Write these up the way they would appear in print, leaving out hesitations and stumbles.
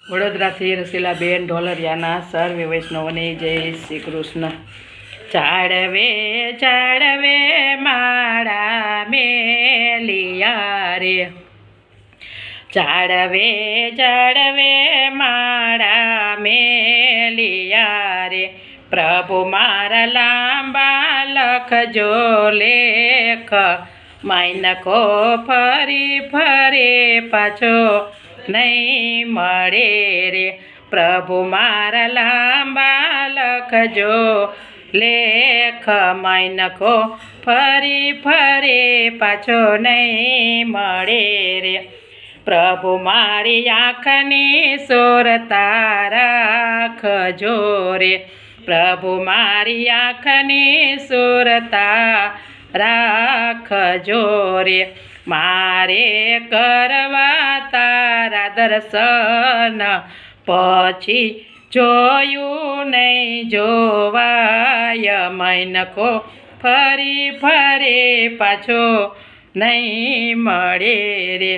વડોદરાથી રસીલાબેન ઢોલરિયાના સર્વે વૈષ્ણવને જય શ્રી કૃષ્ણ। ચાળવે ચાળવે માળા મેલિયા રે, ચાળવે ચાળવે માળા મેલિયા રે, પ્રભુ મારા લાંબા લખજો લેખ, માયનકો ફરી ફરે પાછો નહીં મળે રે, પ્રભુ મારા લાંબા લખજો લેખ, માયનકો ફરી ફરે પાછો નહીં મળે રે, પ્રભુ મારી આંખની સુરતા રાખજો રે, પ્રભુ મારી આંખની સુરતા રાખજો રે, મારે કરવા તારા દર્શન, પછી જોયું નહીં જોવાય, મૈનકો ફરી ફરે પાછો નહીં મળે રે,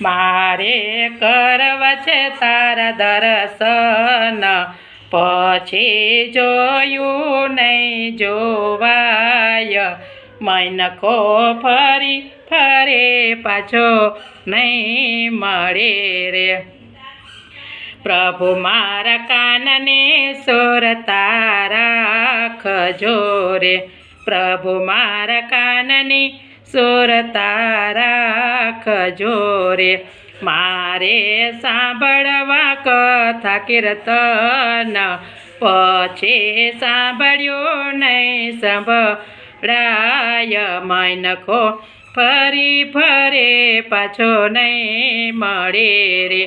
મારે કરવા છે તારા દર્શન, પછી જોયું નહીં જોવાય, મૈનકો ફરી ફરે પાછો નહીં મળે રે, પ્રભુ મારા કાનને સુરતા રાખજો રે, પ્રભુ મારા કાનની સુરતા રાખજો રે, મારે સાંભળવા કથા કીર્તન, પછી સાંભળ્યું નહીં સાંભળાય, મૈનકો ફરી ફરે પાછો નહીં મળે રે,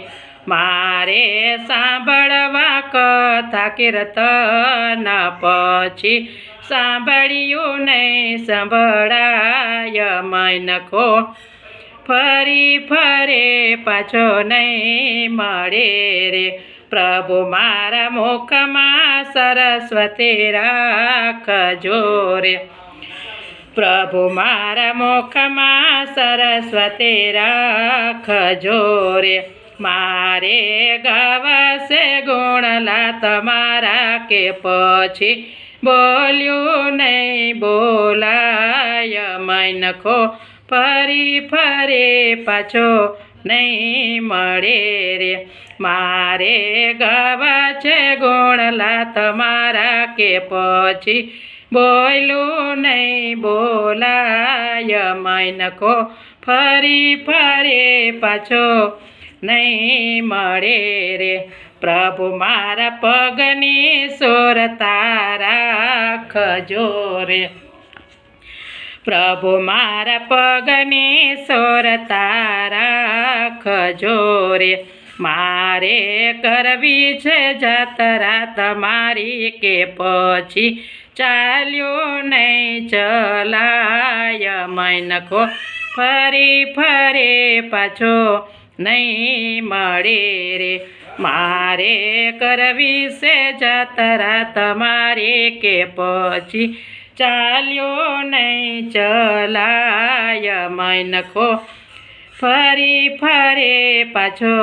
મારે સાંભળવા કથા કીર્તન, પછી સાંભળ્યું નહીં સાંભળાય, મૈનકો ફરી ફરે પાછો નહીં મળે રે, પ્રભુ મારા મુખમાં સરસ્વતી રાખજો રે, પ્રભુ મારા મુખમાં સરસ્વતી રાખજો રે, મારે ગાવશે ગુણલા તમારા, કે પછી બોલ્યું નહીં બોલાય, મૈનકો ફરી ફરે પાછો નહીં મળે રે, મારે ગાવા છે ગુણલા તમારા, કે પછી બોલ્યું નહીં બોલાય, મૈનકો ફરી ફરે પાછો નહીં મળે રે, પ્રભુ મારા પગની સુરતા રાખજો રે, પ્રભુ મારા પગની સુરતા રાખજો રે, મારે કરવી છે જાત્રા તમારી, કે પછી ચાલ્યું નહીં ચલાય, મૈનકો ફરી ફરે પાછો નહીં મળે રે, મારે કરવી છે જાત્રા તમારી, કે પછી ચાલ્યો નહીં ચલાય, મૈનકો ફરી ફરે પાછો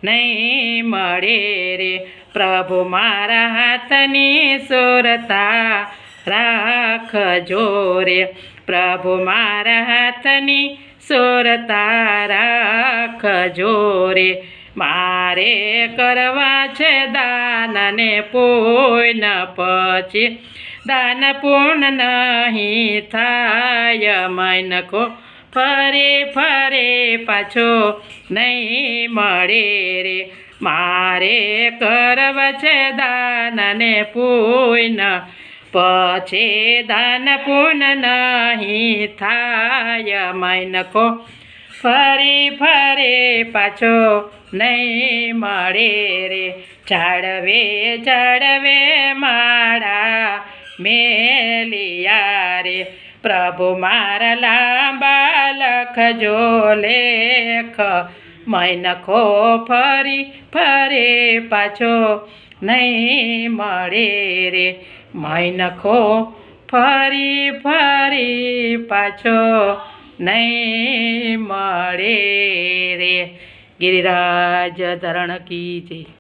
નહીં મળે રે, પ્રભુ મારા હાથની સુરતા રાખજો રે, પ્રભુ મારા હાથની સુરતા રાખજો રે, મારે કરવા છે દાન ને પુણ્ય, પછી દાન પુણ્ય નહીં થાય, મૈનકો ફરે ફરે પાછો નહીં મળે રે, મારે કરવા છે દાન ને પુણ્ય, પછી દાન પુણ્ય નહીં થાય, મૈનકો ફરી ફરે પાછો નહીં મળે રે, ચાળવે ચાળવે માળા મેલિયા રે, પ્રભુ મારા લાંબા લખજો લેખ, મૈનકો ફરી ફરે પાછો નહીં મળે રે, મૈનકો ફરી ફરી પાછો નહીં મળે રે। गिरिराज धरण की जय।